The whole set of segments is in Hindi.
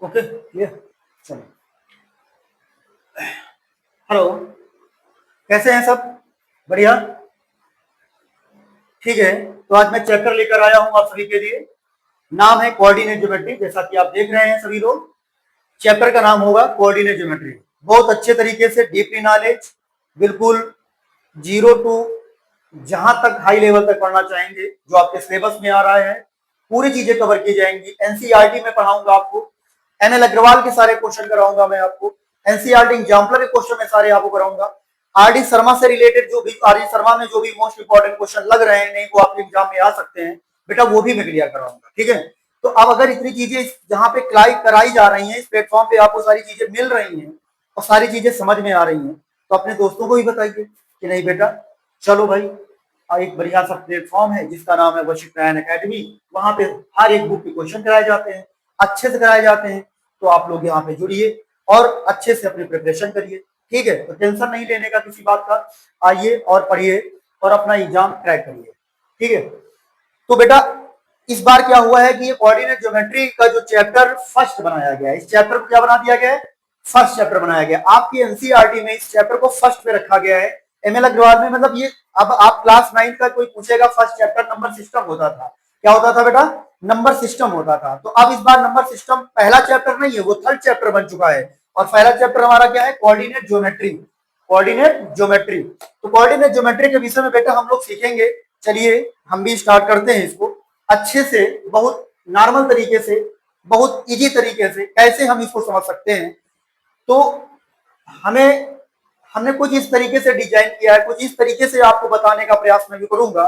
Okay clear. चलो, हेलो, कैसे हैं सब? बढ़िया, ठीक है। तो आज मैं चैप्टर लेकर आया हूं आप सभी के लिए। नाम है कोऑर्डिनेट ज्योमेट्री। जैसा कि आप देख रहे हैं सभी लोग, चैप्टर का नाम होगा कोऑर्डिनेट ज्योमेट्री। बहुत अच्छे तरीके से डीपली नॉलेज, बिल्कुल जीरो टू जहां तक हाई लेवल तक पढ़ना चाहेंगे, जो आपके सिलेबस में आ रहा है, पूरी चीजें कवर की जाएंगी। एनसीईआरटी में पढ़ाऊंगा आपको, एनएल अग्रवाल के सारे क्वेश्चन कराऊंगा मैं आपको, एनसीईआरटी एग्जाम्पलर के क्वेश्चन में सारे आपको कराऊंगा। आरडी शर्मा से रिलेटेड जो भी आरडी शर्मा में जो भी मोस्ट इंपॉर्टेंट क्वेश्चन लग रहे हैं, नहीं वो आपके एग्जाम में आ सकते हैं बेटा, वो भी मैं क्लियर कराऊंगा। ठीक है, तो अब अगर इतनी चीजें जहां पे क्लाइ कराई जा रही हैं, इस प्लेटफॉर्म पे आपको सारी चीजें मिल रही हैं और सारी चीजें समझ में आ रही हैं, तो अपने दोस्तों को भी बताइए कि नहीं बेटा चलो भाई, एक बढ़िया सा प्लेटफॉर्म है जिसका नाम है वशिष्ठायन एकेडमी। वहां पे हर एक बुक के क्वेश्चन कराए जाते हैं, अच्छे से कराए जाते हैं। तो आप लोग यहाँ पे जुड़िए और अच्छे से अपनी प्रिपरेशन करिए। ठीक है, तो टेंशन नहीं लेने का किसी बात का, आइए और पढ़िए और अपना एग्जाम क्रैक करिए। ठीक है, तो बेटा इस बार क्या हुआ है कि ये कोऑर्डिनेट ज्योमेट्री का जो चैप्टर फर्स्ट बनाया गया है, इस चैप्टर को क्या बना दिया गया है? फर्स्ट चैप्टर बनाया गया। आपकी एनसीईआरटी में इस चैप्टर को फर्स्ट पे रखा गया है। एमएल अग्रवाल में मतलब ये, अब आप क्लास 9 का कोई पूछेगा, फर्स्ट चैप्टर नंबर सिस्टम होता था। क्या होता था बेटा? नंबर सिस्टम होता था। तो अब इस बार नंबर सिस्टम पहला चैप्टर नहीं है, वो थर्ड चैप्टर बन चुका है। और पहला चैप्टर हमारा क्या है? Coordinate geometry. कोऑर्डिनेट ज्योमेट्री, तो कोऑर्डिनेट ज्योमेट्री के विषय में बेटा हम लोग सीखेंगे। चलिए हम भी स्टार्ट करते हैं इसको अच्छे से, बहुत नॉर्मल तरीके से, बहुत इजी तरीके से कैसे हम इसको समझ सकते हैं। तो हमने कुछ इस तरीके से डिजाइन किया है, कुछ इस तरीके से आपको बताने का प्रयास मैं भी करूंगा।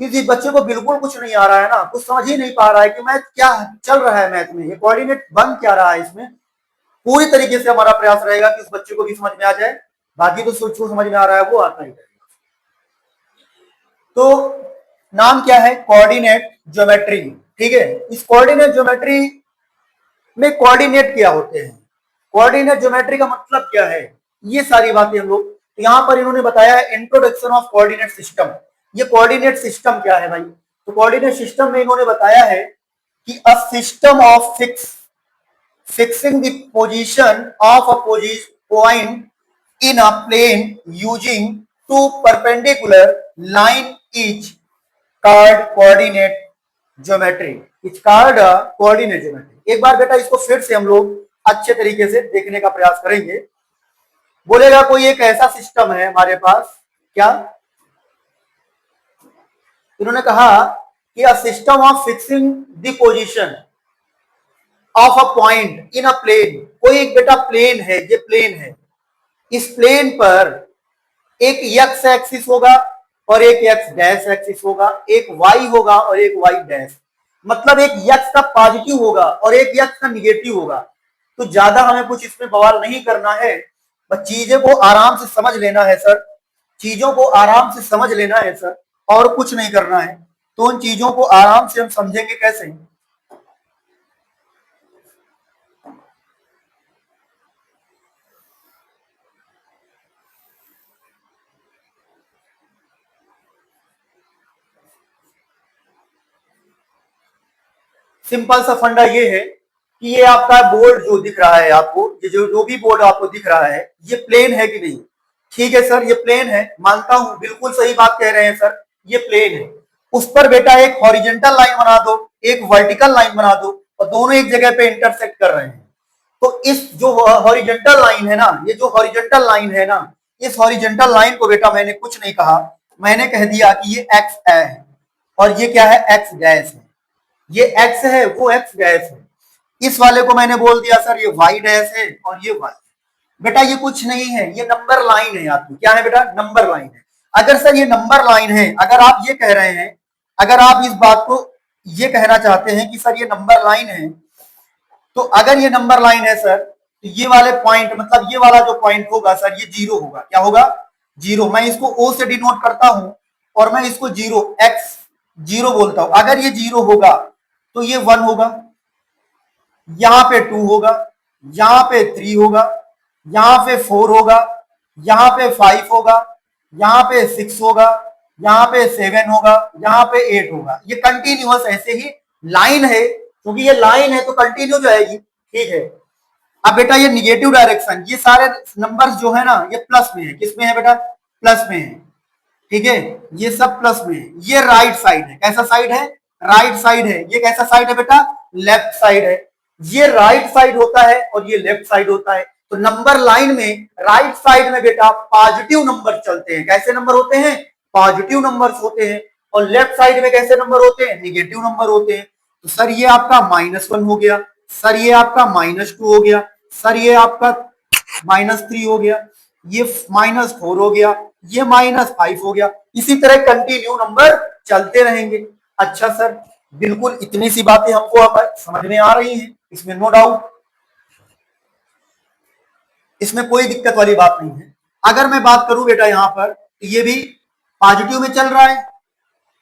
किसी बच्चे को बिल्कुल कुछ नहीं आ रहा है ना, कुछ समझ ही नहीं पा रहा है कि मैथ क्या चल रहा है, मैथ में ये कोऑर्डिनेट बन क्या रहा है, इसमें पूरी तरीके से हमारा प्रयास रहेगा कि उस बच्चे को भी समझ में आ जाए। बाकी तो सोचो समझ में आ रहा है वो आता ही रहेगा। तो नाम क्या है? Coordinate geometry. ठीक है, इस कोऑर्डिनेट ज्योमेट्री में कोऑर्डिनेट क्या होते हैं, कोऑर्डिनेट ज्योमेट्री का मतलब क्या है, ये सारी बातें हम लोग यहां पर इन्होंने बताया है। Introduction of coordinate system. ये कोऑर्डिनेट सिस्टम क्या है भाई? तो कोऑर्डिनेट सिस्टम में इन्होंने बताया है कि a system of fixing the position of a point in a plane using two perpendicular line each called coordinate geometry. It's called a coordinate geometry. एक बार बेटा इसको फिर से हम लोग अच्छे तरीके से देखने का प्रयास करेंगे। बोलेगा कोई एक ऐसा सिस्टम है हमारे पास, क्या इन्होंने कहा कि a system of fixing the position of a point in a plane. कोई एक बेटा प्लेन है, ये प्लेन है, इस प्लेन पर एक एक्स एक्सिस होगा और एक एक्स डैश एक्सिस होगा, एक वाई होगा और एक वाई डैश। मतलब एक एक्स का पॉजिटिव होगा और एक एक्स का निगेटिव होगा। तो ज्यादा हमें कुछ इसमें बवाल नहीं करना है, बस चीजों को आराम से समझ लेना है सर, चीजों को आराम से समझ लेना है सर, और कुछ नहीं करना है। तो उन चीजों को आराम से हम समझेंगे कैसे? सिंपल सा फंडा ये है कि ये आपका बोर्ड जो दिख रहा है आपको, ये जो भी बोर्ड आपको दिख रहा है, ये प्लेन है कि नहीं? ठीक है सर, ये प्लेन है, मानता हूं, बिल्कुल सही बात कह रहे हैं सर, ये प्लेन है। उस पर बेटा एक हॉरिजेंटल लाइन बना दो, एक वर्टिकल लाइन बना दो, और दोनों एक जगह पे इंटरसेक्ट कर रहे हैं। तो इस जो हॉरिजेंटल लाइन है ना, ये जो हॉरिजेंटल लाइन है ना, इस हॉरिजेंटल लाइन को बेटा मैंने कुछ नहीं कहा, मैंने कह दिया कि ये एक्स है और ये क्या है? एक्स डैश है। ये एक्स है, वो एक्स डैश है। इस वाले को मैंने बोल दिया सर ये वाई डैश है और ये वाई। बेटा ये कुछ नहीं है, ये नंबर लाइन है आपकी। क्या है बेटा? नंबर लाइन है। अगर सर ये नंबर लाइन है, अगर आप ये कह रहे हैं, अगर आप इस बात को ये कहना चाहते हैं कि सर ये नंबर लाइन है, तो अगर ये नंबर लाइन है सर, तो ये वाले पॉइंट, मतलब ये वाला जो पॉइंट होगा सर, ये जीरो होगा। क्या होगा? जीरो। मैं इसको ओ से डिनोट करता हूं और मैं इसको जीरो, एक्स जीरो बोलता हूं। अगर ये जीरो होगा तो ये वन होगा, यहां पे टू होगा, यहां पे थ्री होगा, यहां पे फोर होगा, यहां पे फाइव होगा, यहां पे सिक्स होगा, यहां पे सेवन होगा, यहां पे एट होगा। ये कंटिन्यूअस ऐसे ही लाइन है, क्योंकि ये लाइन है तो कंटिन्यू जाएगी। ठीक है। अब बेटा ये निगेटिव डायरेक्शन, ये सारे नंबर्स जो है ना ये प्लस में है। किस में है बेटा? प्लस में है। ठीक है, ये सब प्लस में है। ये राइट साइड है। कैसा साइड है? राइट साइड है। ये कैसा साइड है बेटा? लेफ्ट साइड है। ये राइट साइड होता है और ये लेफ्ट साइड होता है। तो नंबर लाइन में राइट साइड में बेटा पॉजिटिव नंबर चलते हैं। कैसे नंबर होते हैं? पॉजिटिव नंबर्स होते हैं। और लेफ्ट साइड में कैसे नंबर होते हैं? निगेटिव नंबर होते हैं। तो सर ये आपका -1 हो गया, सर ये आपका -2 हो गया, सर ये आपका -3 हो गया, ये -4 हो गया, ये -5 हो गया। इसी तरह कंटिन्यू नंबर चलते रहेंगे। अच्छा सर, बिल्कुल इतनी सी बातें हमको अब समझ में आ रही हैं, इसमें नो डाउट, इसमें कोई दिक्कत वाली बात नहीं है। अगर मैं बात करूं बेटा यहां पर, तो ये भी पॉजिटिव में चल रहा है।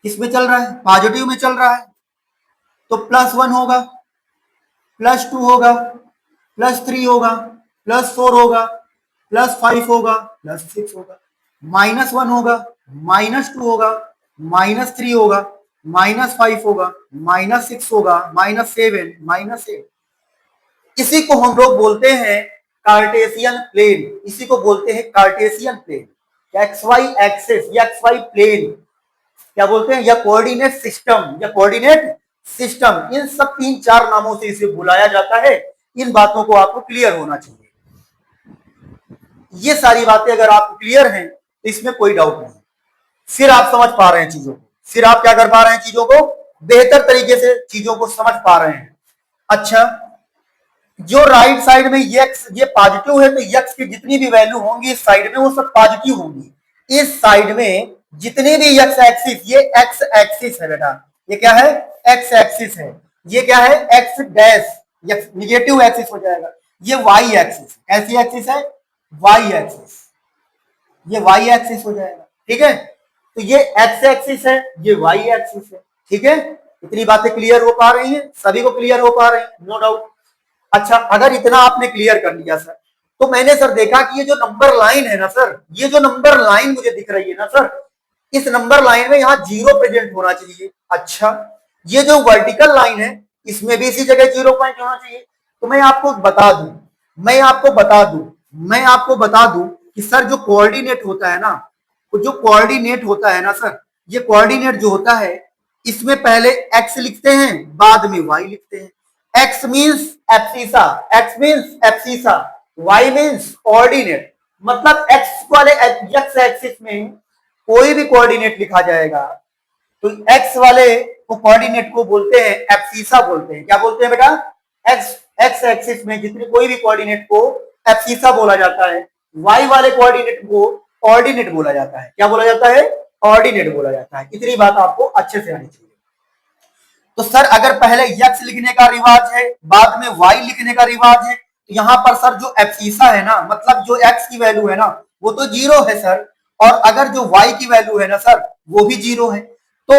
किसमें चल रहा है? पॉजिटिव में चल रहा है। तो +1 होगा, +2 होगा, +3 होगा, +4 होगा, +5 होगा, +6 होगा, -1 होगा, -2 होगा, -3 होगा, -5 होगा, -6 होगा, -7, -8। इसी को हम लोग बोलते हैं कार्टेशियन प्लेन। इसी को बोलते हैं Cartesian plane. X Y axis या एक्स वाई प्लेन क्या बोलते हैं? या कोऑर्डिनेट सिस्टम, या कोऑर्डिनेट सिस्टम, इन सब 3-4 नामों से इसे बुलाया जाता है। इन बातों को आपको क्लियर होना चाहिए। ये सारी बातें अगर आपको क्लियर हैं तो इसमें कोई डाउट नहीं। फिर आप समझ पा रहे हैं चीजों को, फिर आप क्या कर पा रहे हैं? चीजों को बेहतर तरीके से चीजों को समझ पा रहे हैं। अच्छा, जो राइट साइड में यक्स ये पॉजिटिव है, तो यक्स की जितनी भी वैल्यू होंगी इस साइड में वो सब पॉजिटिव होंगी। इस साइड में जितनी भी यक्स एक्सिस, ये एक्स एक्सिस है बेटा, ये क्या है? एक्स एक्सिस है। ये क्या है? एक्स डैश, निगेटिव एक्सिस हो जाएगा। ये वाई एक्सिस, कैसी एक्सिस है? वाई एक्सिस, ये वाई एक्सिस हो जाएगा। ठीक है, तो ये एक्स एक्सिस है, ये वाई एक्सिस है। ठीक है, इतनी बातें क्लियर हो पा रही हैं? सभी को क्लियर हो पा रही है? No doubt. अच्छा, अगर इतना आपने क्लियर कर लिया सर, तो मैंने सर देखा कि ये जो नंबर लाइन है ना सर, ये जो नंबर लाइन मुझे दिख रही है ना सर, इस नंबर लाइन में यहां 0 प्रेजेंट होना चाहिए। अच्छा, ये जो वर्टिकल लाइन है इसमें भी इसी जगह 0 पॉइंट होना चाहिए। तो मैं आपको बता दूं, मैं आपको बता दूं कि सर जो कोऑर्डिनेट होता है ना, जो कोऑर्डिनेट होता है ना सर, ये कोऑर्डिनेट जो होता है इसमें पहले x लिखते हैं, बाद में y लिखते हैं। x means abscissa, x means abscissa, y means coordinate. मतलब x वाले x एक्सिस में कोई भी कोऑर्डिनेट लिखा जाएगा तो x वाले को कोऑर्डिनेट को बोलते हैं एब्सिसा बोलते हैं। क्या बोलते हैं बेटा? x एक्सिस में जितने कोई भी कोऑर्डिनेट को एब्सिसा बोला जाता है, y वाले कोऑर्डिनेट को ऑर्डिनेट बोला जाता है। क्या बोला जाता है? ऑर्डिनेट बोला जाता है। इतनी बात आपको अच्छे से आनी चाहिए। तो सर अगर पहले x लिखने का रिवाज है, बाद में y लिखने का रिवाज है, तो यहां पर सर जो एब्सिसा है ना, मतलब जो x की वैल्यू है ना वो तो 0 है सर, और अगर जो y की वैल्यू है ना सर वो भी 0 है। तो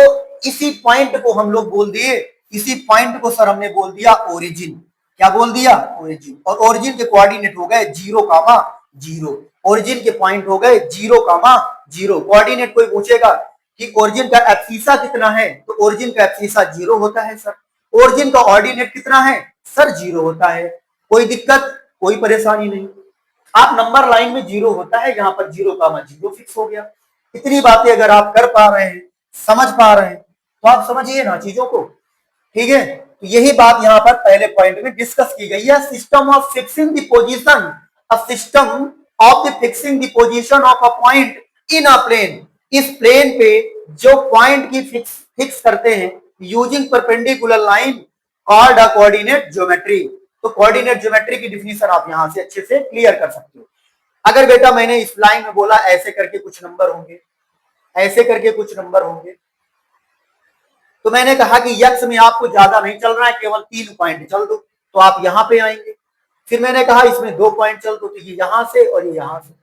इसी पॉइंट को हम लोग बोल दिए, इसी पॉइंट को सर हमने बोल दिया ओरिजिन। क्या बोल दिया? ओरिजिन। और ओरिजिन के कोऑर्डिनेट हो गए 0,0। ओरिजिन के पॉइंट हो गए 0,0। कोऑर्डिनेट कोई पूछेगा कि ओरिजिन का एब्सिसा कितना है, तो ओरिजिन का एब्सिसा 0 होता है सर। ओरिजिन का ऑर्डिनेट कितना है सर? 0 होता है। कोई दिक्कत, कोई परेशानी नहीं। आप नंबर लाइन में 0 होता है, यहाँ पर 0,0 फिक्स हो गया। इतनी बातें अगर आप कर पा रहे हैं, समझ पा रहे हैं, तो आप समझिए ना चीजों को। ठीक है, तो यही बात यहाँ पर पहले पॉइंट में डिस्कस की गई है। System of fixing the position, a system of the fixing the position of a point in a plane. इस प्लेन पे जो पॉइंट की फिक्स करते हैं using perpendicular line called a coordinate geometry. तो कोऑर्डिनेट ज्योमेट्री की डिफिनीशन आप यहां से अच्छे से क्लियर कर सकते हो। अगर बेटा मैंने इस लाइन में बोला ऐसे करके कुछ नंबर होंगे, ऐसे करके कुछ नंबर होंगे, तो मैंने कहा कि यक्स में आपको ज्यादा नहीं चल रहा है, केवल 3 पॉइंट चल दो, तो आप यहां पे आएंगे। फिर मैंने कहा इसमें 2 पॉइंट चल दो, तो ये यहां से और ये यहां से,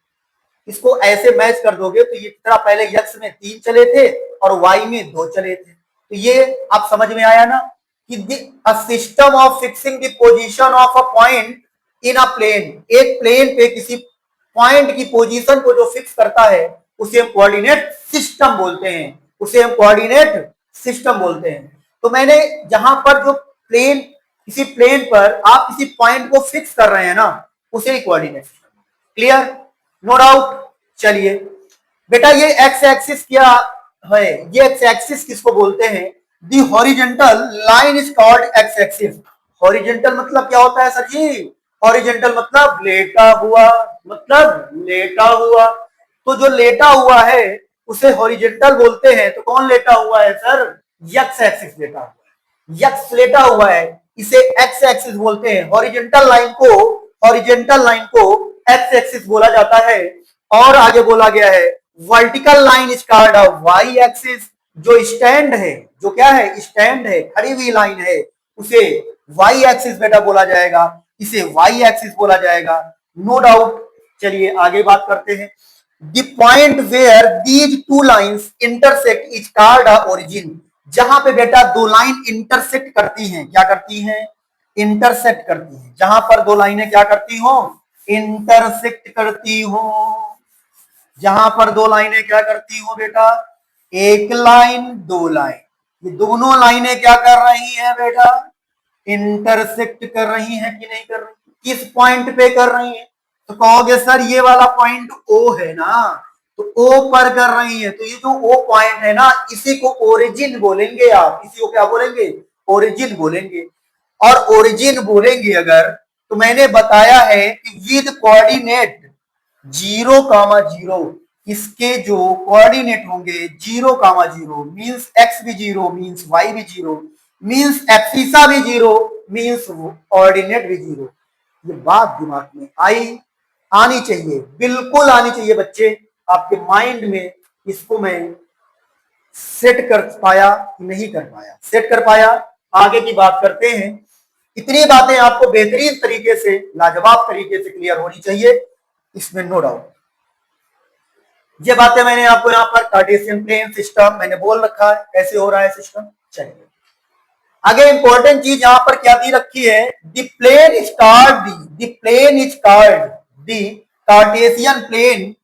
इसको ऐसे मैच कर दोगे तो ये तरह पहले यक्स में 3 चले थे और वाई में 2 चले थे। तो ये आप समझ में आया ना कि a system of fixing the position of a point in a plane. एक प्लेन पे किसी पॉइंट की पोजीशन को जो फिक्स करता है उसे हम कोऑर्डिनेट सिस्टम बोलते हैं, उसे हम कोऑर्डिनेट सिस्टम बोलते हैं। तो मैंने जहां पर जो प्लेन किसी प्लेन पर आप किसी पॉइंट को फिक्स कर रहे हैं ना, उसे ही coordinate system. Clear, no doubt. चलिए बेटा, ये एक्स एक्सिस क्या है? ये एक्स एक्सिस किसको बोलते हैं? The horizontal line is called x axis. Horizontal मतलब क्या होता है सर जी? हॉरिजेंटल मतलब लेटा हुआ, मतलब लेटा हुआ। तो जो लेटा हुआ है उसे हॉरिजेंटल बोलते हैं। तो कौन लेटा हुआ है सर? एक्स एक्सिस लेटा हुआ है, एक्स लेटा हुआ है, इसे एक्स एक्सिस बोलते हैं। हॉरिजेंटल लाइन को एक्स एक्सिस बोला जाता है। और आगे बोला गया है vertical line is called Y axis. जो स्टैंड है, जो क्या है, स्टैंड है, खड़ी हुई लाइन है, उसे वाई एक्सिस बेटा बोला जाएगा, इसे वाई एक्सिस बोला जाएगा, नो डाउट। चलिए आगे बात करते हैं। The point where these two lines intersect is called origin. जहां पे बेटा दो लाइन इंटरसेक्ट करती हैं, क्या करती हैं? इंटरसेक्ट करती हैं। जहां पर दो लाइनें क्या करती हो? इंटरसेक्ट करती हो। जहां पर दो लाइनें क्या करती हो बेटा? एक लाइन, दो लाइन, ये दोनों लाइनें क्या कर रही हैं बेटा? इंटरसेक्ट कर रही हैं कि नहीं कर रही? किस पॉइंट पे कर रही हैं? तो कहोगे सर ये वाला पॉइंट ओ है ना, तो ओ पर कर रही है। तो ये जो ओ पॉइंट है ना, इसी को ओरिजिन बोलेंगे आप। इसी को क्या बोलेंगे? ओरिजिन बोलेंगे। और ओरिजिन बोलेंगे अगर, तो मैंने बताया है कि विद कोऑर्डिनेट 0,0, इसके जो कोऑर्डिनेट होंगे 0,0 मींस एक्स भी 0 मींस वाई भी 0 मींस एब्सिसा भी 0 मींस ऑर्डिनेट भी 0। ये बात दिमाग में आनी चाहिए, बिल्कुल आनी चाहिए बच्चे। आपके माइंड में इसको मैं सेट कर पाया कि नहीं कर पाया? सेट कर पाया। आगे की बात करते हैं। इतनी बातें आपको बेहतरीन तरीके से, लाजवाब तरीके से क्लियर होनी चाहिए, इसमें नो डाउट। ये बातें मैंने आपको यहाँ पर कार्टेशियन प्लेन सिस्टम मैंने बोल रखा है, कैसे हो रहा है सिस्टम। चलिए आगे इंपॉर्टेंट चीज यहां पर क्या दी रखी है? The plane is called the Cartesian plane,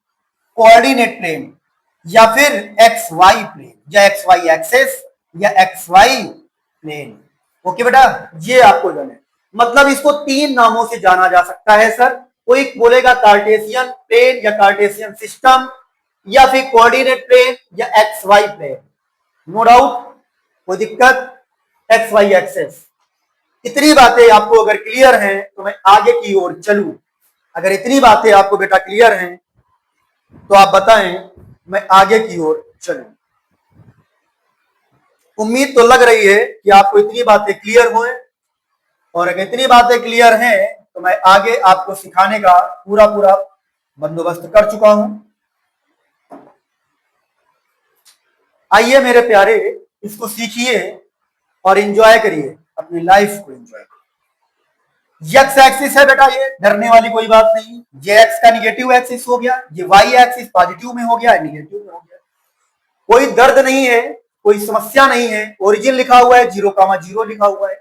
coordinate plane, या फिर एक्स वाई प्लेन, या एक्स वाई एक्सेस, या एक्स वाई प्लेन। ओके बेटा, ये आपको जाना है। मतलब इसको तीन नामों से जाना जा सकता है सर। कोई बोलेगा कार्टेशियन प्लेन या कार्टेशियन सिस्टम, या फिर कोऑर्डिनेट प्लेन, या X Y plane, no doubt, कोई दिक्कत? X Y axes. इतनी बातें आपको अगर क्लियर हैं तो मैं आगे की ओर चलूं। अगर इतनी बातें आपको बेटा क्लियर हैं तो आप बताएं मैं आगे की ओर चलूं। उम्मीद तो लग रही है कि आपको इतनी बातें क्लियर हुए, और अगर इतनी बातें क्लियर हैं तो मैं आगे आपको सिखाने का पूरा बंदोबस्त कर चुका हूं। आइए मेरे प्यारे, इसको सीखिए और एंजॉय करिए, अपनी लाइफ को एंजॉय करिए। एक्स एक्सिस है बेटा, ये डरने वाली कोई बात नहीं। ये एक्स का निगेटिव एक्सिस हो गया, ये वाई एक्सिस पॉजिटिव में हो गया, निगेटिव में हो गया। कोई दर्द नहीं है, कोई समस्या नहीं है। ओरिजिन लिखा हुआ है, 0,0 लिखा हुआ है।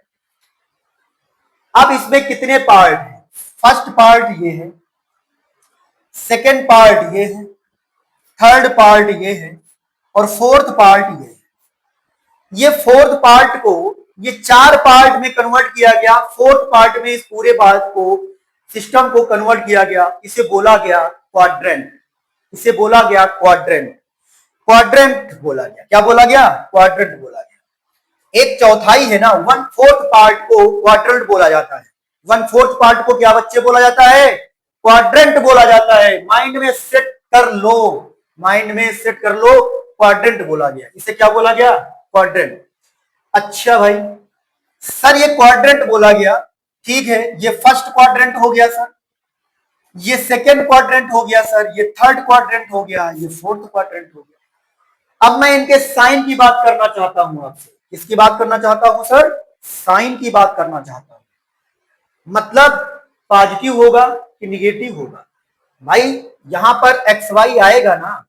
अब इसमें कितने पार्ट हैं? फर्स्ट पार्ट ये है, सेकेंड पार्ट ये है, थर्ड पार्ट ये है, और फोर्थ पार्ट ये है। ये फोर्थ पार्ट को, ये चार पार्ट में कन्वर्ट किया गया। फोर्थ पार्ट में इस पूरे बात को, सिस्टम को कन्वर्ट किया गया। इसे बोला गया क्वाड्रेंट, इसे बोला गया क्वाड्रेंट, क्वाड्रेंट बोला गया। क्या बोला गया? क्वाड्रेंट बोला गया। एक चौथाई है ना, 1/4 पार्ट को क्वाड्रेंट बोला जाता है। 1/4 पार्ट को क्या बच्चे बोला जाता है? क्वाड्रेंट बोला जाता है। माइंड में सेट कर लो, माइंड में सेट कर लो, क्वाड्रेंट बोला गया। इसे क्या बोला गया? क्वाड्रेंट। अच्छा भाई, सर ये क्वाड्रेंट बोला गया, ठीक है, ये फर्स्ट क्वाड्रेंट हो गया सर, ये सेकेंड क्वाड्रेंट हो गया सर, ये थर्ड क्वाड्रेंट हो गया, ये फोर्थ क्वाड्रेंट हो गया। अब मैं इनके साइन की बात करना चाहता हूं आपसे। किसकी बात करना चाहता हूं सर? साइन की बात करना चाहता हूं। मतलब पॉजिटिव होगा कि निगेटिव होगा? भाई यहां पर एक्स वाई आएगा ना,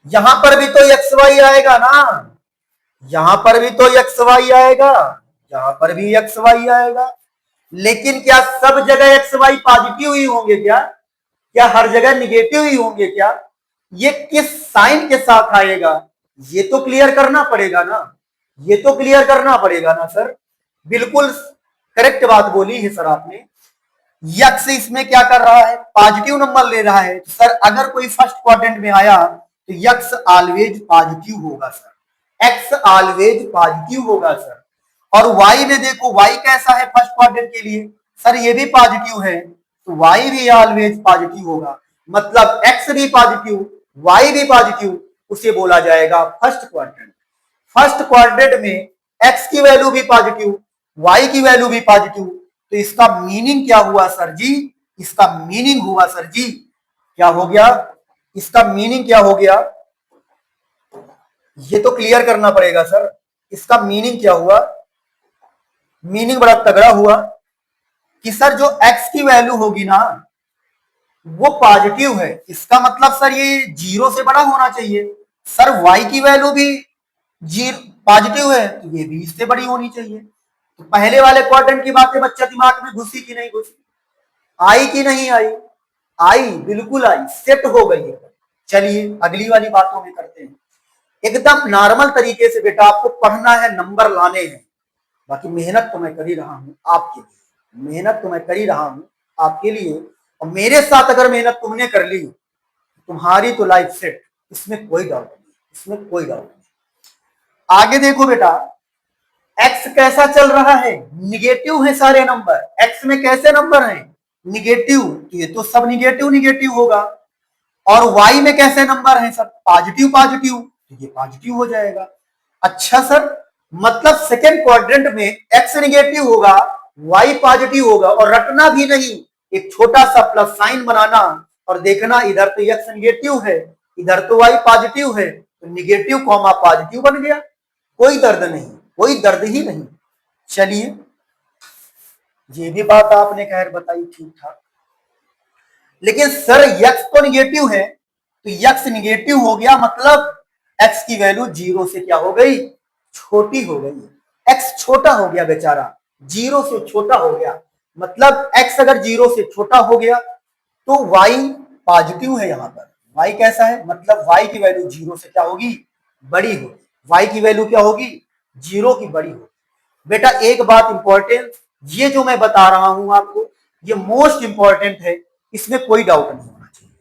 यहां पर भी तो एक्स वाई आएगा ना, यहां पर भी तो एक्स वाई आएगा, यहां पर भी एक्स वाई आएगा। लेकिन क्या सब जगह एक्स वाई पॉजिटिव ही होंगे क्या? क्या हर जगह निगेटिव ही होंगे क्या? ये किस साइन के साथ आएगा, ये तो क्लियर करना पड़ेगा ना, ये तो क्लियर करना पड़ेगा ना सर। बिल्कुल करेक्ट बात बोली है सर आपने। यक्स इसमें क्या कर रहा है, पॉजिटिव नंबर ले रहा है। तो सर अगर कोई फर्स्ट क्वाड्रेंट में आया तो यक्स ऑलवेज पॉजिटिव होगा सर, एक्स ऑलवेज पॉजिटिव होगा सर। और वाई में देखो, वाई कैसा है फर्स्ट क्वाड्रेंट के लिए, सर ये भी पॉजिटिव है, तो वाई भी ऑलवेज पॉजिटिव होगा। मतलब एक्स भी पॉजिटिव, वाई भी पॉजिटिव, उसे बोला जाएगा फर्स्ट क्वाड्रेंट। फर्स्ट क्वाड्रेंट में एक्स की वैल्यू भी पॉजिटिव, वाई की वैल्यू भी पॉजिटिव, तो इसका मीनिंग क्या हुआ सर जी, इसका मीनिंग हुआ सर जी, क्या हो गया, इसका मीनिंग क्या हो गया, ये तो क्लियर करना पड़ेगा सर। इसका मीनिंग क्या हुआ, मीनिंग बड़ा तगड़ा हुआ कि सर जो x की वैल्यू होगी ना वो पॉजिटिव है, इसका मतलब सर ये 0 से बड़ा होना चाहिए। सर y की वैल्यू भी पॉजिटिव है तो ये भी इससे बड़ी होनी चाहिए। तो पहले वाले क्वाड्रेंट की बातें बच्चा दिमाग में घुसी कि नहीं घुसी, आई कि नहीं आई, आई बिल्कुल आई, सेट हो गई है। चलिए अगली वाली बातों में करते हैं। एकदम नॉर्मल तरीके से बेटा आपको पढ़ना है, नंबर लाने हैं। बाकी मेहनत तो मैं कर ही रहा हूं आपके लिए, मेहनत तो मैं कर ही रहा हूं आपके लिए, और मेरे साथ अगर मेहनत तुमने कर ली तुम्हारी तो लाइफ सेट, इसमें कोई डाउट नहीं, इसमें कोई डाउट नहीं। आगे देखो बेटा, एक्स कैसा चल रहा है, निगेटिव है सारे नंबर, एक्स में कैसे नंबर हैं, निगेटिव, तो ये तो सब निगेटिव निगेटिव होगा। और वाई में कैसे नंबर हैं, सब पॉजिटिव पॉजिटिव, तो ये पॉजिटिव हो जाएगा। अच्छा सर, मतलब सेकेंड क्वाड्रेंट में एक्स निगेटिव होगा, वाई पॉजिटिव होगा, और रटना भी नहीं, एक छोटा सा प्लस साइन बनाना और देखना इधर तो एक्स निगेटिव है, इधर तो वाई पॉजिटिव है, तो निगेटिव कॉमा पॉजिटिव बन गया, कोई दर्द नहीं, कोई दर्द ही नहीं। चलिए ये भी बात आपने खैर बताई ठीक ठाक, लेकिन सर यक्स तो निगेटिव है, तो यक्स निगेटिव हो गया मतलब एक्स की वैल्यू 0 से क्या हो गई, छोटी हो गई। एक्स छोटा हो गया बेचारा, 0 से छोटा हो गया, मतलब एक्स अगर 0 से छोटा हो गया तो वाई पॉजिटिव है। यहां पर वाई कैसा है, मतलब वाई की वैल्यू 0 से क्या होगी, बड़ी होगी, वाई की वैल्यू क्या होगी, 0 की बड़ी होगी। बेटा एक बात इंपॉर्टेंट, ये जो मैं बता रहा हूं आपको ये मोस्ट इंपॉर्टेंट है, इसमें कोई डाउट नहीं होना चाहिए,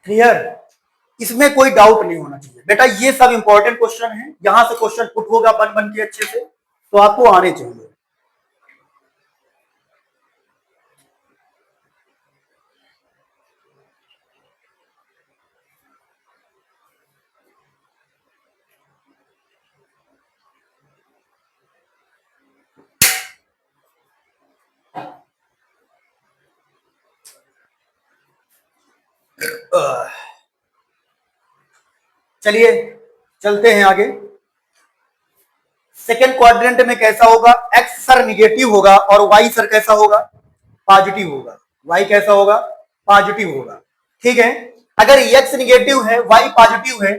क्लियर, इसमें कोई डाउट नहीं होना चाहिए बेटा। ये सब इंपॉर्टेंट क्वेश्चन है, यहां से क्वेश्चन पुट होगा बन बन के अच्छे से, तो आपको आने चाहिए। चलिए चलते हैं आगे। सेकेंड क्वाड्रेंट में कैसा होगा, एक्स सर निगेटिव होगा और वाई सर कैसा होगा, पॉजिटिव होगा, वाई कैसा होगा, पॉजिटिव होगा, ठीक है। अगर एक्स निगेटिव है वाई पॉजिटिव है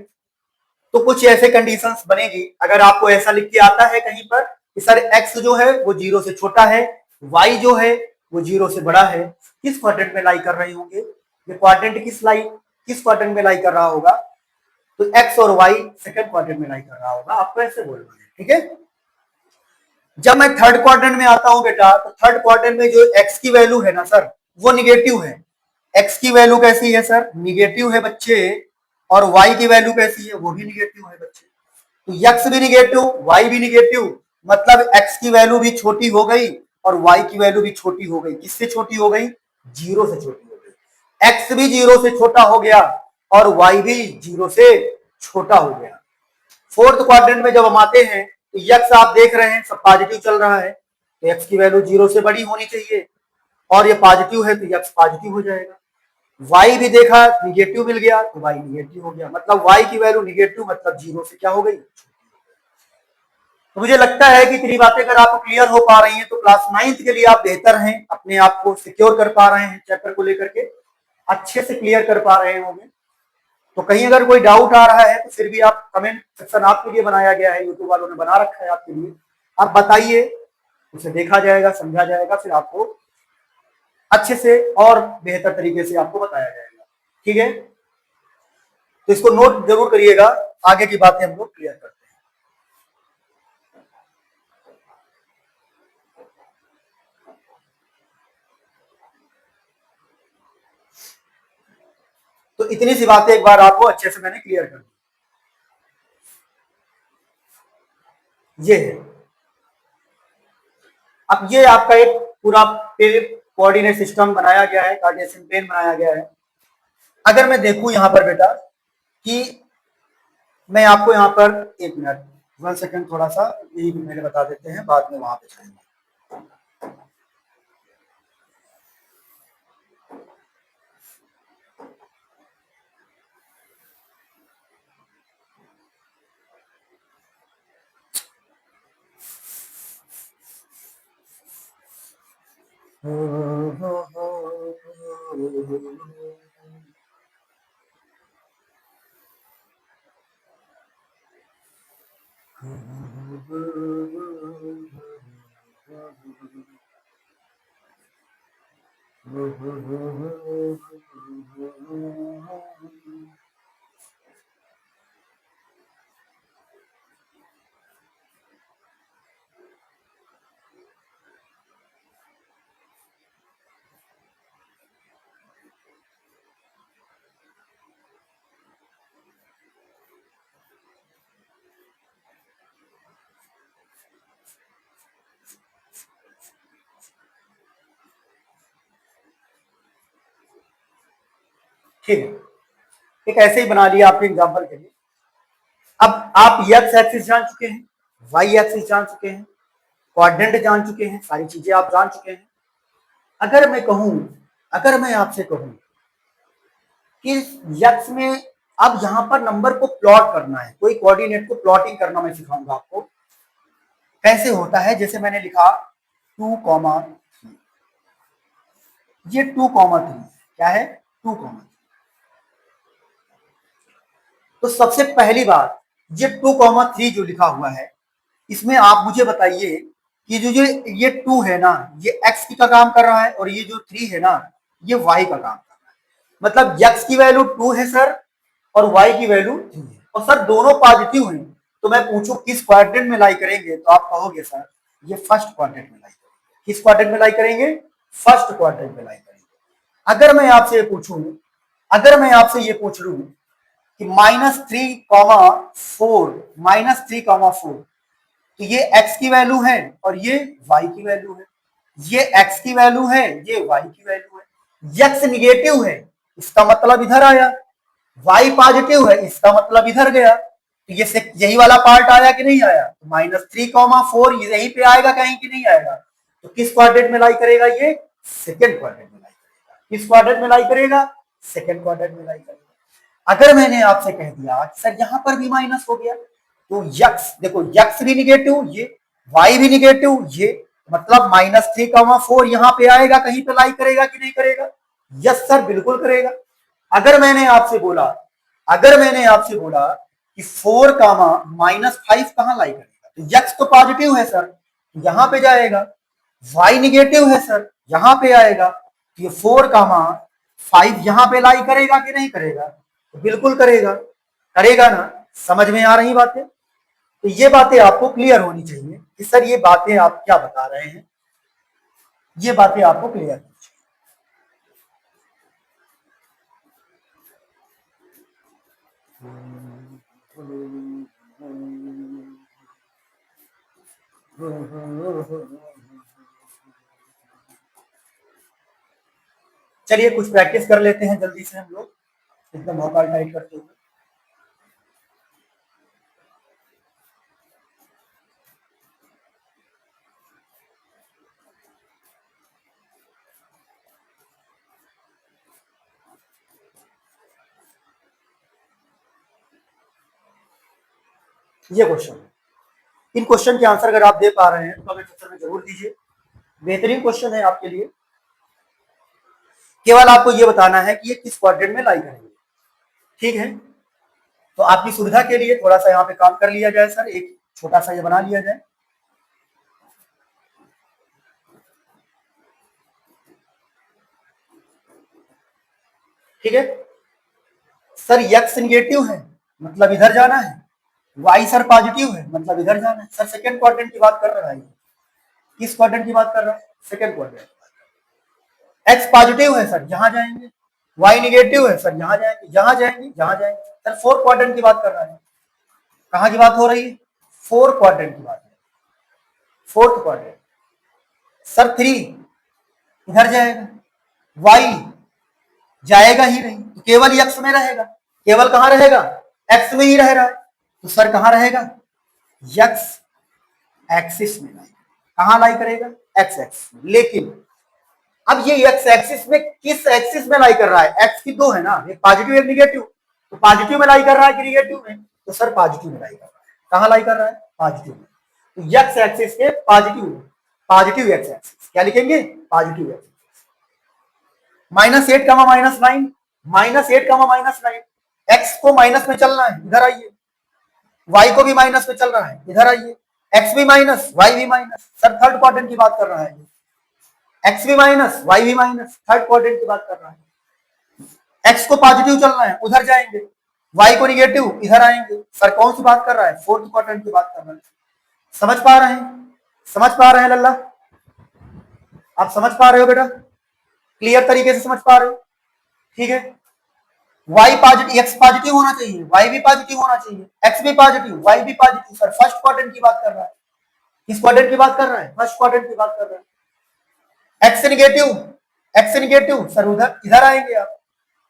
तो कुछ ऐसे कंडीशंस बनेगी, अगर आपको ऐसा लिख के आता है कहीं पर कि सर एक्स जो है वो 0 से छोटा है, वाई जो है वो 0 से बड़ा है, किस क्वाड्रेंट में लाई कर रहे होंगे, ये क्वाड्रेंट किस क्वाड्रेंट में लाई कर रहा होगा, तो एक्स और वाई सेकंड क्वाड्रेंट में लाई कर रहा होगा, आपको ऐसे बोलना है, ठीक है। जब मैं थर्ड क्वाड्रेंट में आता हूं बेटा, तो थर्ड क्वाड्रेंट में जो एक्स की वैल्यू है ना सर वो निगेटिव है, एक्स की वैल्यू कैसी है सर, निगेटिव है बच्चे, और वाई की वैल्यू कैसी है, वो भी निगेटिव है बच्चे। तो एक्स भी निगेटिव वाई भी निगेटिव, मतलब एक्स की वैल्यू भी छोटी हो गई और वाई की वैल्यू भी छोटी हो गई, किससे छोटी हो गई, 0 से छोटी हो गई। एक्स भी 0 से छोटा हो गया और वाई भी 0 से छोटा हो गया। फोर्थ क्वाड्रेंट में जब हम आते हैं तो यक्स आप देख रहे हैं सब पॉजिटिव चल रहा है, तो एक्स की वैल्यू 0 से बड़ी होनी चाहिए, और ये पॉजिटिव है तो यक्स पॉजिटिव हो जाएगा। वाई भी देखा निगेटिव मिल गया तो वाई निगेटिव हो गया, मतलब वाई की वैल्यू निगेटिव मतलब 0 से क्या हो गई। तो मुझे लगता है कि इतनी बातें अगर आपको क्लियर हो पा रही हैं तो क्लास 9th के लिए आप बेहतर हैं, अपने आप को सिक्योर कर पा रहे हैं, चैप्टर को लेकर के अच्छे से क्लियर कर पा रहे होंगे। तो कहीं अगर कोई डाउट आ रहा है तो फिर भी आप कमेंट सेक्शन आपके लिए बनाया गया है, यूट्यूब वालों ने बना रखा है आपके लिए, आप बताइए, उसे देखा जाएगा, समझा जाएगा, फिर आपको अच्छे से और बेहतर तरीके से आपको बताया जाएगा, ठीक है। तो इसको नोट जरूर करिएगा, आगे की बातें हम लोग क्लियर करते हैं। इतनी सी बातें एक बार आपको अच्छे से मैंने क्लियर कर दी। ये है, अब ये आपका एक पूरा कोऑर्डिनेट सिस्टम बनाया गया है, कार्टेशियन प्लेन बनाया गया है। अगर मैं देखूं यहां पर बेटा कि मैं आपको यहां पर 1 मिनट 1 सेकंड थोड़ा सा यही मेरे बता देते हैं, बाद में वहां पे जाएंगे। ठीक है, एक ऐसे ही बना लिया आपके एग्जांपल के लिए। अब आप एक्स एक्सिस जान चुके हैं, वाई एक्सिस जान चुके हैं, क्वाड्रेंट जान चुके हैं, सारी चीजें आप जान चुके हैं। अगर मैं आपसे कहूं कि यक्स में अब यहां पर नंबर को प्लॉट करना है, कोई कोऑर्डिनेट को प्लॉटिंग करना मैं सिखाऊंगा आपको कैसे होता है। जैसे मैंने लिखा 2,3, ये 2,3 क्या है, 2,3। तो सबसे पहली बात, ये 2,3 जो लिखा हुआ है, इसमें आप मुझे बताइए कि जो ये 2 है ना, ये x की का काम कर रहा है, और ये जो 3 है ना, ये y का काम कर रहा है। मतलब x की वैल्यू 2 है सर, और y की वैल्यू 3 है, और सर दोनों पॉजिटिव हैं। तो मैं पूछूं किस क्वाड्रेंट में लाई करेंगे, तो आप कहोगे सर ये फर्स्ट क्वाड्रेंट में लाई करेंगे। किस क्वाड्रेंट में लाई करेंगे, फर्स्ट क्वाड्रेंट में लाई करेंगे। अगर मैं आपसे ये पूछ लूं कि -3,4 तो ये x की वैल्यू है और ये y की वैल्यू है, ये x की वैल्यू है, ये y की वैल्यू है। x निगेटिव है, इसका मतलब इधर आया, y पॉजिटिव है, इसका मतलब इधर गया। तो ये यही वाला पार्ट आया कि नहीं आया, तो -3,4 यहीं पे आएगा कहीं कि नहीं आएगा। तो किस क्वाड्रेंट में लाई करेगा, ये सेकेंड क्वाड्रेंट में लाई करेगा। किस क्वाड्रेंट में लाई करेगा, सेकेंड क्वाड्रेंट में लाई करेगा। अगर मैंने आपसे कह दिया सर यहां पर भी माइनस हो गया, तो यक्स देखो, यक्स भी निगेटिव, ये वाई भी निगेटिव, ये मतलब -3,4 यहां पे आएगा, कहीं पे लाई करेगा कि नहीं करेगा, यस सर बिल्कुल करेगा। अगर मैंने आपसे बोला कि 4, -5 कहां लाई करेगा, तो यक्स तो पॉजिटिव है सर, यहां पे जाएगा, वाई निगेटिव है सर, यहां पे आएगा, तो ये 4, 5 यहां पे लाई करेगा कि नहीं करेगा, तो बिल्कुल करेगा, करेगा ना। समझ में आ रही बातें, तो ये बातें आपको क्लियर होनी चाहिए कि सर ये बातें आप क्या बता रहे हैं, ये बातें आपको क्लियर होनी चाहिए। चलिए कुछ प्रैक्टिस कर लेते हैं जल्दी से हम लोग, एकदम भौकाल टाइट करते हुए। ये क्वेश्चन, इन क्वेश्चन के आंसर अगर आप दे पा रहे हैं तो कमेंट सेक्शन में जरूर दीजिए। बेहतरीन क्वेश्चन है आपके लिए। केवल आपको ये बताना है कि ये किस क्वाड्रेंट में लाई करेंगे, ठीक है। तो आपकी सुविधा के लिए थोड़ा सा यहाँ पे काम कर लिया जाए सर, एक छोटा सा ये बना लिया जाए। ठीक है सर, यक्स निगेटिव है मतलब इधर जाना है, वाई सर पॉजिटिव है मतलब इधर जाना है। सर सेकंड क्वाड्रेंट की बात कर रहा है, किस क्वाड्रेंट की बात कर रहा है, सेकंड क्वाड्रेंट। एक्स पॉजिटिव है सर, यहां जाएंगे, वाई निगेटिव है सर, यहां जाएंगे, जहां जाएंगे, जहां जाएंगे सर। फोर्थ क्वाड्रेंट की बात कर रहा है, कहां की बात हो रही है? फोर्थ क्वाड्रेंट की बात है, फोर्थ क्वाड्रेंट। सर 3 इधर जाएगा, वाई जाएगा ही नहीं, तो केवल एक्स में रहेगा। केवल कहां रहेगा? एक्स में ही रह रहा है, तो सर कहां रहेगा? एक्स एक्सिस में लाई, कहां लाई करेगा? एक्स एक्सिस में। लेकिन अब ये एक्स एक्सिस में किस एक्सिस में लाई कर रहा है? एक्स की दो है ना, एक पॉजिटिव एक निगेटिव, तो पॉजिटिव में लाई कर रहा है कि निगेटिव में? तो सर पॉजिटिव में लाई कर रहा है। कहां लाई कर रहा है? पॉजिटिव में। तो एक्स एक्सिस के पॉजिटिव में, पॉजिटिव एक्स एक्सिस क्या लिखेंगे? Positive x. -8 -9, -8 -9, एक्स को माइनस में चलना है, इधर आइए। वाई को भी माइनस में चल रहा है, इधर आइए। एक्स भी माइनस, वाई भी माइनस। सर थर्ड क्वाड्रेंट की बात कर रहा है, एक्स भी माइनस, वाई भी माइनस, थर्ड क्वाड्रेंट की बात कर रहा है। एक्स को पॉजिटिव चलना है, उधर जाएंगे। वाई को निगेटिव, इधर आएंगे। सर कौन सी बात कर रहा है? फोर्थ क्वाड्रेंट की बात कर रहा है। समझ पा रहे हैं? समझ पा रहे हैं लल्ला? आप समझ पा रहे हो बेटा? क्लियर तरीके से समझ पा रहे हो? ठीक है। वाई पॉजिटिव, एक्स पॉजिटिव होना चाहिए, वाई भी पॉजिटिव होना चाहिए, एक्स भी पॉजिटिव, वाई भी पॉजिटिव। सर फर्स्ट क्वाड्रेंट की बात कर रहा है। किस क्वाड्रेंट की बात कर रहा है? फर्स्ट क्वाड्रेंट की बात कर रहा है। X negative, x negative, sir उधर इधर आएंगे आप।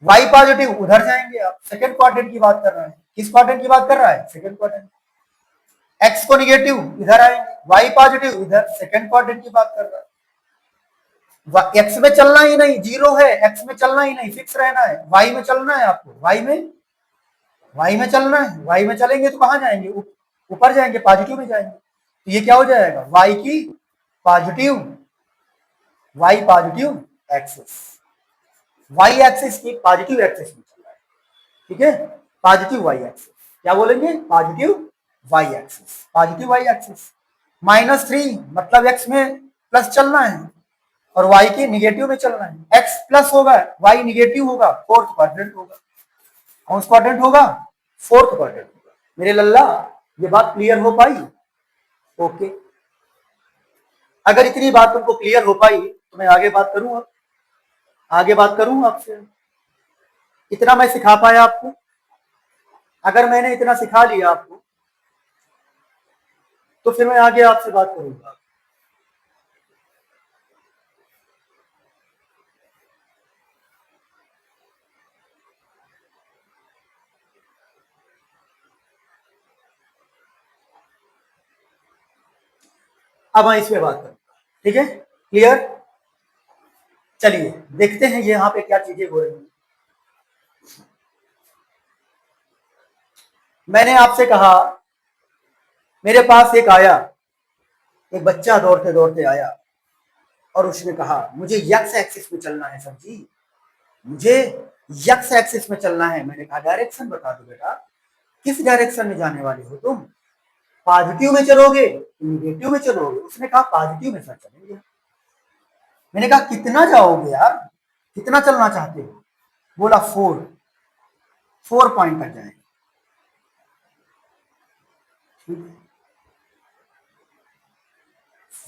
वाई पॉजिटिव, उधर जाएंगे आप। सेकंड क्वाड्रेंट की बात कर रहा है। किस क्वाड्रेंट की बात कर रहा है? Second quadrant. एक्स को निगेटिव, इधर आएंगे। वाई पॉजिटिव, इधर। सेकंड क्वाड्रेंट की बात कर रहा है। एक्स में चलना ही नहीं, जीरो है, एक्स में चलना ही नहीं, फिक्स रहना है। वाई में चलना है आपको, वाई में चलना है। वाई में चलेंगे तो कहां जाएंगे? ऊपर जाएंगे, पॉजिटिव में जाएंगे। तो ये क्या हो जाएगा? वाई की positive, Y positive axis, Y axis की पॉजिटिव एक्सिस में चल रहा है। ठीक है, पॉजिटिव वाई एक्सिस। क्या बोलेंगे? Positive Y axis, positive Y axis. -3 मतलब एक्स में प्लस चलना है और वाई के निगेटिव में चलना है। एक्स प्लस होगा, वाई निगेटिव होगा, फोर्थ क्वाड्रेंट होगा। कौन सा क्वाड्रेंट होगा? फोर्थ क्वाड्रेंट होगा। मेरे लल्ला ये बात क्लियर हो पाई? ओके। अगर इतनी बात तुमको क्लियर हो पाई तो मैं आगे बात करूं, अब आगे बात करूं आपसे। इतना मैं सिखा पाया आपको? अगर मैंने इतना सिखा लिया आपको तो फिर मैं आगे आपसे बात करूंगा। अब मैं इसमें बात करूंगा, ठीक है? क्लियर? चलिए देखते हैं यहाँ पे क्या चीजें हो रही हैं। मैंने आपसे कहा, मेरे पास एक आया, एक बच्चा दौड़ते दौड़ते आया और उसने कहा मुझे एक्स एक्सिस में चलना है सर जी, मुझे एक्स एक्सिस में चलना है। मैंने कहा डायरेक्शन बता दो बेटा, किस डायरेक्शन में जाने वाले हो तुम? पॉजिटिव में चलोगे, निगेटिव में चलोगे? उसने कहा पॉजिटिव में सर चलेंगे। मैंने कहा कितना जाओगे यार, कितना चलना चाहते हो? बोला 4 पॉइंट तक जाएंगे।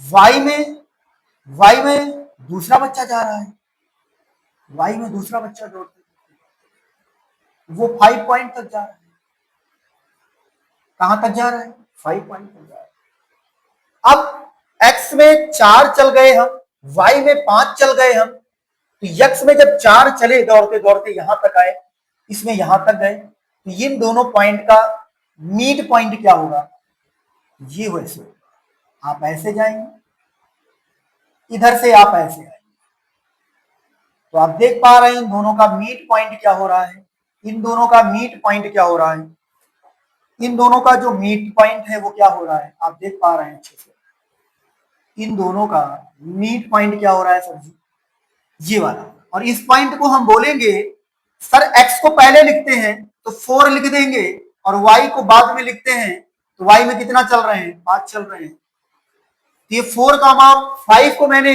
वाई में दूसरा बच्चा जा रहा है, वाई में दूसरा बच्चा दौड़ते, वो 5 पॉइंट तक जा रहा है। कहां तक जा रहा है? 5 पॉइंट तक जा रहा है। अब एक्स में 4 चल गए हम, वाई में 5 चल गए हम, तो एक्स में जब 4 चले दौड़ते दौड़ते यहां तक आए, इसमें यहां तक गए, तो इन दोनों पॉइंट का मीट पॉइंट क्या होगा? ये वैसे होगा, आप ऐसे जाएंगे, इधर से आप ऐसे आएंगे, तो आप देख पा रहे हैं इन दोनों का मीट पॉइंट क्या हो रहा है। इन दोनों का मीट पॉइंट क्या हो रहा है? इन दोनों का जो मीट पॉइंट है वो क्या हो रहा है? आप देख पा रहे हैं अच्छे से। इन दोनों का मीट पॉइंट क्या हो रहा है सर जी? ये वाला। और इस पॉइंट को हम बोलेंगे, सर एक्स को पहले लिखते हैं तो 4 लिख देंगे और वाई को बाद में लिखते हैं, तो वाई में कितना चल रहे हैं? 5 चल रहे हैं। ये 4, 5 को मैंने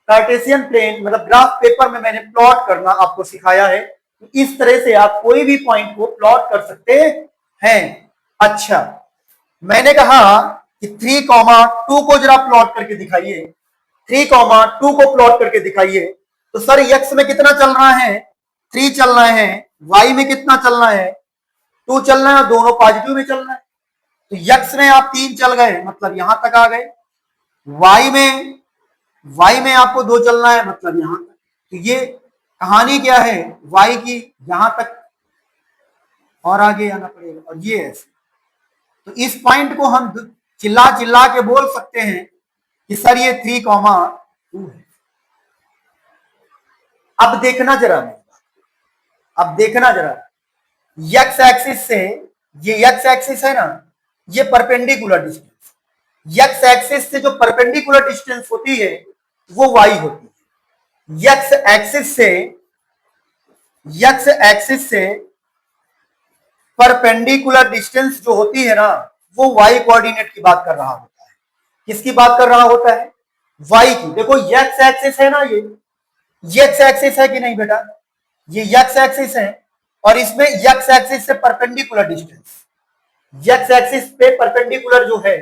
कार्टेशियन प्लेन मतलब ग्राफ पेपर में मैंने प्लॉट करना आपको सिखाया है। इस तरह से आप कोई भी पॉइंट को प्लॉट कर सकते हैं। अच्छा, मैंने कहा कि 3,2 को जरा प्लॉट करके दिखाइए, 3,2 को प्लॉट करके दिखाइए। तो सर एक्स में कितना चल रहा है? 3 चलना है, y में कितना चलना है, 2 चलना है, और दोनों पॉजिटिव में चलना है। तो x में आप 3 चल गए, मतलब यहां तक आ गए। y में आपको 2 चलना है, मतलब यहां तक। तो ये कहानी क्या है y की, यहां तक और आगे आना पड़ेगा, और ये ऐसे। तो इस पॉइंट को हम चिल्ला चिल्ला के बोल सकते हैं कि सर ये 3,2 है। अब देखना जरा, अब देखना जरा, x एक्सिस से, ये x एक्सिस है ना, ये परपेंडिकुलर डिस्टेंस, x एक्सिस से जो परपेंडिकुलर डिस्टेंस होती है वो y होती है। x एक्सिस से परपेंडिकुलर डिस्टेंस जो होती है ना, वो y कोऑर्डिनेट की बात कर रहा होता है। किसकी बात कर रहा होता है, y की। देखो x एक्सिस है ना, ये x एक्सिस है कि नहीं बेटा, ये x एक्सिस है, और इसमें x एक्सिस से परपेंडिकुलर डिस्टेंस, x एक्सिस पे परपेंडिकुलर जो है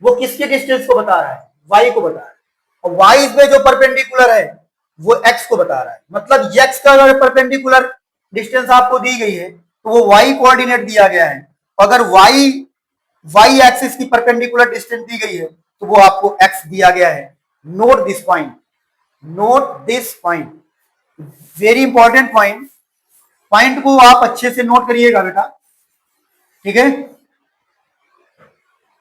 वो किसकी डिस्टेंस को बता रहा है, y को बता रहा है, और y इसमें जो परपेंडिकुलर है वो x को बता रहा है। मतलब x का अगर परपेंडिकुलर डिस्टेंस आपको दी गई है तो वो y कोऑर्डिनेट दिया गया है, अगर y एक्सिस की परपेंडिकुलर डिस्टेंस दी गई है तो वो आपको x दिया गया है। Note this point, note this point, very important point. Point को आप अच्छे से नोट करिएगा बेटा, ठीक है।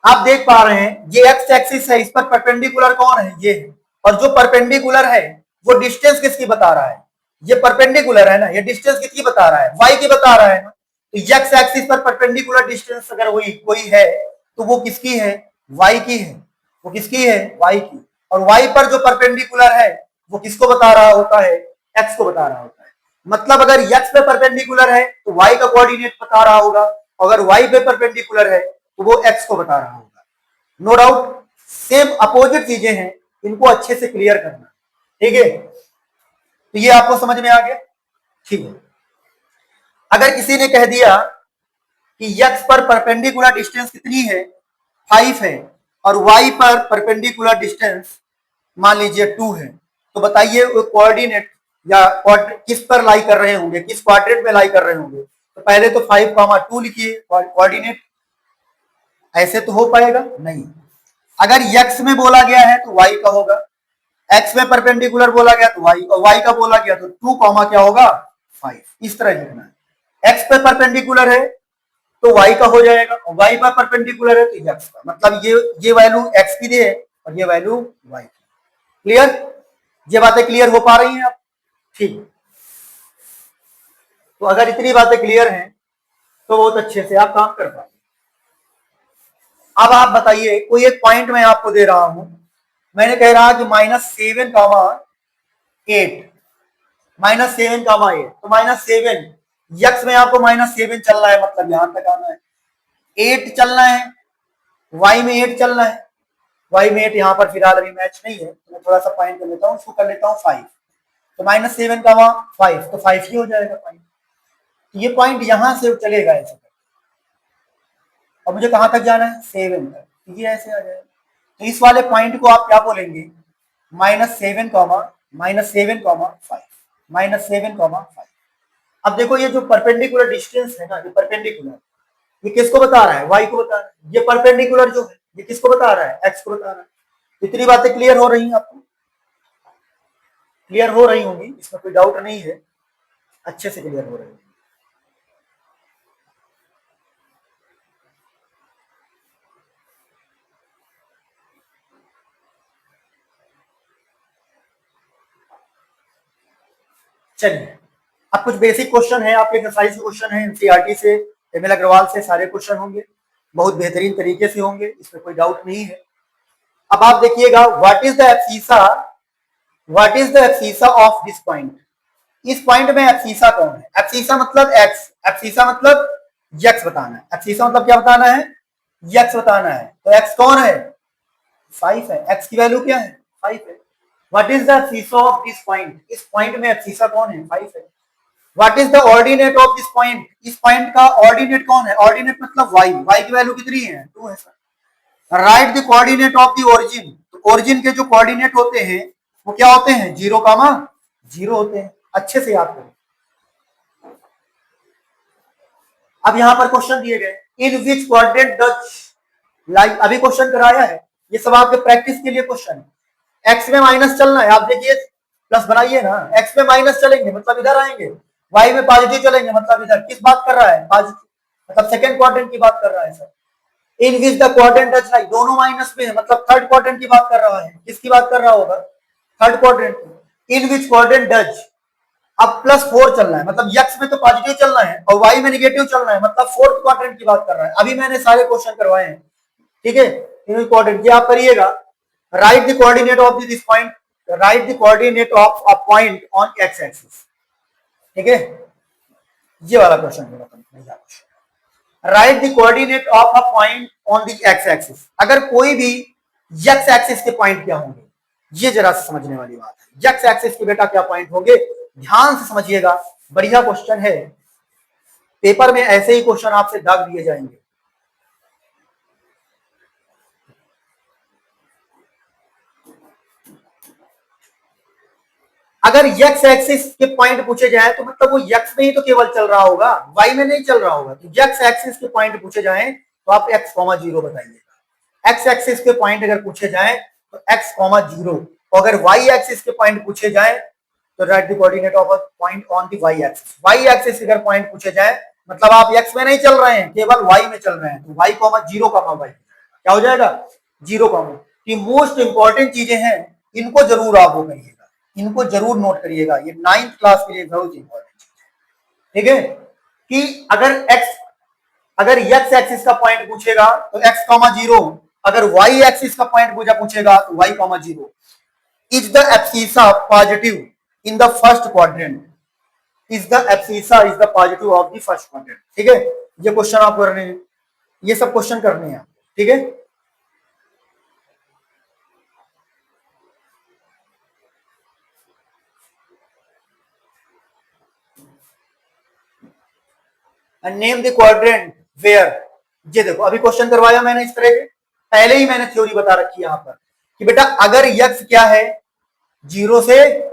आप देख पा रहे हैं ये x एक्सिस है, इस पर परपेंडिकुलर कौन है, ये है, और जो परपेंडिकुलर है वो डिस्टेंस किसकी बता रहा है, ये परपेंडिकुलर है ना, ये डिस्टेंस किसकी बता रहा है, y की बता रहा है ना। तो x एक्सिस पर परपेंडिकुलर डिस्टेंस अगर कोई है तो वो किसकी है, y की है, वो किसकी है, y की। और y पर जो परपेंडिकुलर है वो किसको बता रहा होता है, x को बता रहा होता है। मतलब अगर x पे परपेंडिकुलर है तो y का कोऑर्डिनेट बता रहा होगा, अगर y पे परपेंडिकुलर है तो वो x को बता रहा होगा। नो डाउट सेम अपोजिट चीजें हैं, इनको अच्छे से क्लियर करना, ठीक है। तो ये आपको समझ में आ गया, ठीक है। अगर किसी ने कह दिया कि x पर परपेंडिकुलर डिस्टेंस कितनी है, 5 है, और y पर परपेंडिकुलर डिस्टेंस मान लीजिए 2 है, तो बताइए वो कोऑर्डिनेट या किस पर लाई कर रहे होंगे, किस क्वाड्रेंट में लाई कर रहे होंगे। तो पहले तो 5,2 लिखिए कोऑर्डिनेट, ऐसे तो हो पाएगा नहीं। अगर x में बोला गया है तो y का होगा, x में परपेंडिकुलर बोला गया तो y, और y का बोला गया तो 2 क्या होगा, 5। इस तरह लिखना है, x पे परपेंडिकुलर है तो y का हो जाएगा, और y पर परपेंडिकुलर है तो x का। मतलब ये वैल्यू x की है और ये वैल्यू y की। क्लियर, ये बातें क्लियर हो पा रही हैं आप, ठीक। तो अगर इतनी बातें क्लियर हैं तो बहुत अच्छे से आप काम कर पाएंगे। अब आप बताइए, कोई एक पॉइंट मैं आपको दे रहा हूं, मैंने कह रहा कि -7, 8, -7, 8, तो -7 यक्स में आपको -7 चलना है, मतलब यहां तक आना है। 8 चलना है, y में 8 चलना है, y में 8 यहां पर फिलहाल अभी मैच नहीं है, तो मैं थोड़ा सा पॉइंट कर लेता हूं, उसको कर लेता हूं 5। तो -7, 5, तो 5 ही हो जाएगा पॉइंट। तो ये पॉइंट यहां से चलेगा ऐसे, और मुझे कहां तक जाना है, 7 तक, तो ये ऐसे आ जाएगा। तो इस वाले पॉइंट को आप क्या बोलेंगे, -7, -7, 5, -7, 5। अब देखो ये जो परपेंडिकुलर डिस्टेंस है ना, ये परपेंडिकुलर, ये किसको बता रहा है, y को बता रहा है। ये परपेंडिकुलर जो है ये किसको बता रहा है, x को बता रहा है। इतनी बातें क्लियर हो रही हैं आपको, क्लियर हो रही होंगी, इसमें कोई डाउट नहीं है, अच्छे से क्लियर हो रही है। चलिए, अब कुछ बेसिक क्वेश्चन है, आपके एक्सरसाइज क्वेश्चन है, एनसीईआरटी से, एमएल अग्रवाल से, सारे क्वेश्चन होंगे, बहुत बेहतरीन तरीके से होंगे, इसमें कोई डाउट नहीं है। अब आप देखिएगा, what is the abscissa of this point. इस पॉइंट में एब्सीसा कौन है, एब्सीसा मतलब x, एब्सीसा मतलब x बताना है, एब्सीसा मतलब क्या बताना है, x बताना है। तो x कौन है, 5 है, x की वैल्यू क्या है, 5 है। What is the abscissa of this point, इस पॉइंट में एब्सीसा कौन है, 5 है। What is the ordinate of this point, इस पॉइंट का ऑर्डिनेट कौन है, ऑर्डिनेट मतलब y की वैल्यू कितनी है, 2 है sir. Right the coordinate of the origin, तो ओरिजिन के जो कोऑर्डिनेट होते हैं वो क्या होते हैं, 0, 0 होते हैं। अच्छे से याद करें, अब यहां पर क्वेश्चन दिए गए, इन विच क्वाड्रेंट डज लाइक, अभी क्वेश्चन कराया है, ये सब आपके प्रैक्टिस के लिए क्वेश्चन है। एक्स में माइनस चलना है, आप देखिए प्लस बनाइए ना, एक्स में माइनस चलेंगे मतलब इधर आएंगे, वाई में पॉजिटिव चलेंगे मतलब इधर, किस बात कर रहा है, पॉजिटिव मतलब सेकंड क्वाड्रेंट की बात कर रहा है sir. In which the quadrant does like, दोनों माइनस में है मतलब थर्ड क्वाड्रेंट की बात कर रहा है, किसकी बात कर रहा होगा, third quadrant. In which quadrant does, अब +4 चलना है मतलब यक्स में तो पॉजिटिव चलना है और वाई में निगेटिव चलना है मतलब फोर्थ क्वाड्रेंट की बात कर रहा है। अभी मैंने सारे क्वेश्चन करवाए हैं, ठीक है, इन क्वाड्रेंट ये आप करिएगा। Right the coordinate of this point, right the coordinate of a point on x axis, ठीक है, ये वाला क्वेश्चन है। Right the coordinate of a point on the x axis, अगर कोई भी एक्स एक्सिस के पॉइंट क्या होंगे, ये जरा समझने वाली बात है। एक्स एक्सिस के बेटा क्या पॉइंट होंगे, ध्यान से समझिएगा, बढ़िया क्वेश्चन है, पेपर में ऐसे ही क्वेश्चन आपसे दाग दिए जाएंगे। अगर एक्स एक्सिस के पॉइंट पूछे जाए तो मतलब वो एक्स में ही तो केवल चल रहा होगा, वाई में नहीं चल रहा होगा। तो एक्स एक्सिस के पॉइंट पूछे जाए तो आप x,0 बताइएगा। एक्स एक्सिस के पॉइंट अगर पूछे जाए तो x,0, और अगर वाई एक्सिस के पॉइंट पूछे जाए तो right the coordinate of a point on the Y axis. Y axis अगर पॉइंट पूछे जाए मतलब आप एक्स में नहीं चल रहे हैं, केवल वाई में चल रहे हैं, तो y,0,y क्या हो जाएगा, 0, ये मोस्ट इंपॉर्टेंट चीजें हैं, इनको जरूर आप वो करिएगा, इनको जरूर नोट करिएगा, ये 9th क्लास के लिए बहुत इंपॉर्टेंट चीज है, ठीक है। कि अगर x एक्सिस का पॉइंट पूछेगा तो x,0, अगर y एक्सिस का पॉइंट पूछेगा तो y,0। Is the abscissa positive in the first quadrant, is the abscissa is the positive of the first quadrant, ठीक है। ये क्वेश्चन आप करने हैं, ये सब क्वेश्चन करने हैं, ठीक है। नेम द क्वाड्रेंट वेयर, ये देखो अभी क्वेश्चन करवाया मैंने इस तरह के, पहले ही मैंने थ्योरी बता रखी है यहाँ पर कि बेटा अगर यक्स क्या है 0 से,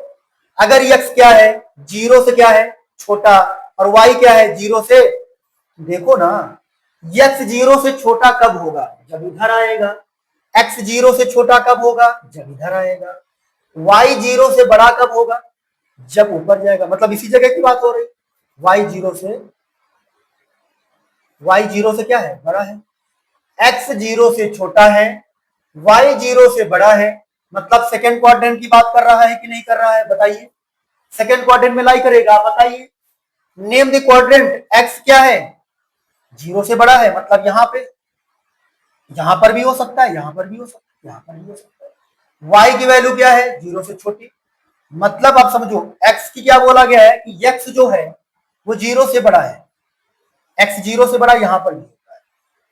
अगर यक्स क्या है 0 से क्या है छोटा, और वाई क्या है 0 से, देखो ना यक्स 0 से छोटा कब होगा, जब इधर आएगा। एक्स 0 से छोटा कब होगा, जब इधर आएगा। वाई 0 से बड़ा कब होगा, जब ऊपर जाएगा, मतलब इसी जगह की बात हो रही। वाई 0 से क्या है, बड़ा है। एक्स 0 से छोटा है, वाई 0 से बड़ा है, मतलब सेकेंड क्वाड्रेंट की बात कर रहा है कि नहीं कर रहा है, बताइए। सेकेंड क्वाड्रेंट में लाई करेगा, बताइए। नेम द क्वाड्रेंट, एक्स क्या है 0 से बड़ा है, मतलब यहां पर भी हो सकता है, यहां पर भी हो सकता है, यहां पर भी हो सकता है। वाई की वैल्यू क्या है 0 से छोटी, मतलब आप समझो एक्स की क्या बोला गया है कि एक्स जो है वो 0 से बड़ा है, एक्स 0 से बड़ा यहां पर भी होता है।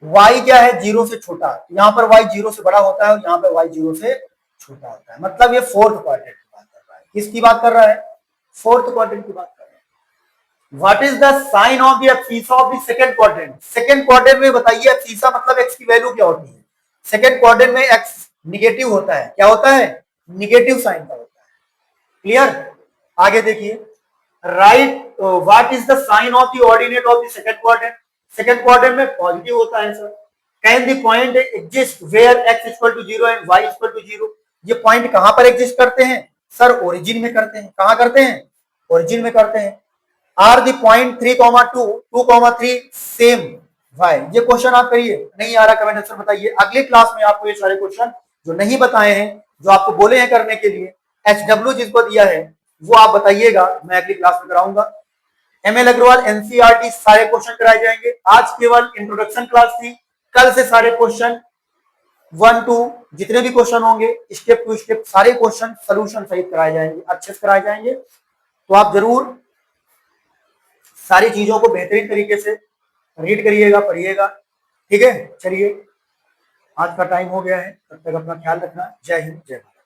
वाई क्या है 0 से छोटा, यहां पर वाई 0 से बड़ा होता है और यहां पर वाई 0 से छोटा होता है, मतलब ये फोर्थ क्वाड्रेंट की बात कर रहा है। किसकी बात कर रहा है, फोर्थ क्वाड्रेंट की बात कर रहा है। What is the sign of the abscissa of the second quadrant, second quadrant में बताइए एब्सिसा मतलब एक्स की वैल्यू क्या होती है। सेकंड क्वाड्रेंट में एक्स निगेटिव होता है, क्या होता है, निगेटिव साइन का होता है, क्लियर। आगे देखिए, right what is the sign of the ordinate of the second quadrant, second quadrant में पॉजिटिव होता है sir. Can the point exist where X equal to 0 and Y equal to 0, ये पॉइंट कहां पर एग्जिस्ट करते हैं सर, ओरिजिन में करते हैं। कहां करते हैं, ओरिजिन में करते हैं। Are the point 3,2 2,3 same Y, ये क्वेश्चन आप करिए, नहीं आ रहा कमेंट आंसर बताइए। अगली क्लास में आपको ये सारे क्वेश्चन जो नहीं बताए हैं, जो आपको बोले हैं करने के लिए, HW जिसको दिया है वो आप बताइएगा, मैं अगली क्लास में कराऊंगा। ML अग्रवाल NCERT सारे क्वेश्चन कराए जाएंगे। आज केवल इंट्रोडक्शन क्लास थी, कल से सारे क्वेश्चन 1 2 जितने भी क्वेश्चन होंगे स्टेप टू स्टेप सारे क्वेश्चन सोल्यूशन सहित कराए जाएंगे, अच्छे से कराए जाएंगे। तो आप जरूर सारी चीजों को बेहतरीन तरीके से रीड करिएगा, पढ़िएगा, ठीक है। चलिए आज का टाइम हो गया है, तब तक अपना ख्याल रखना। जय हिंद, जय भारत।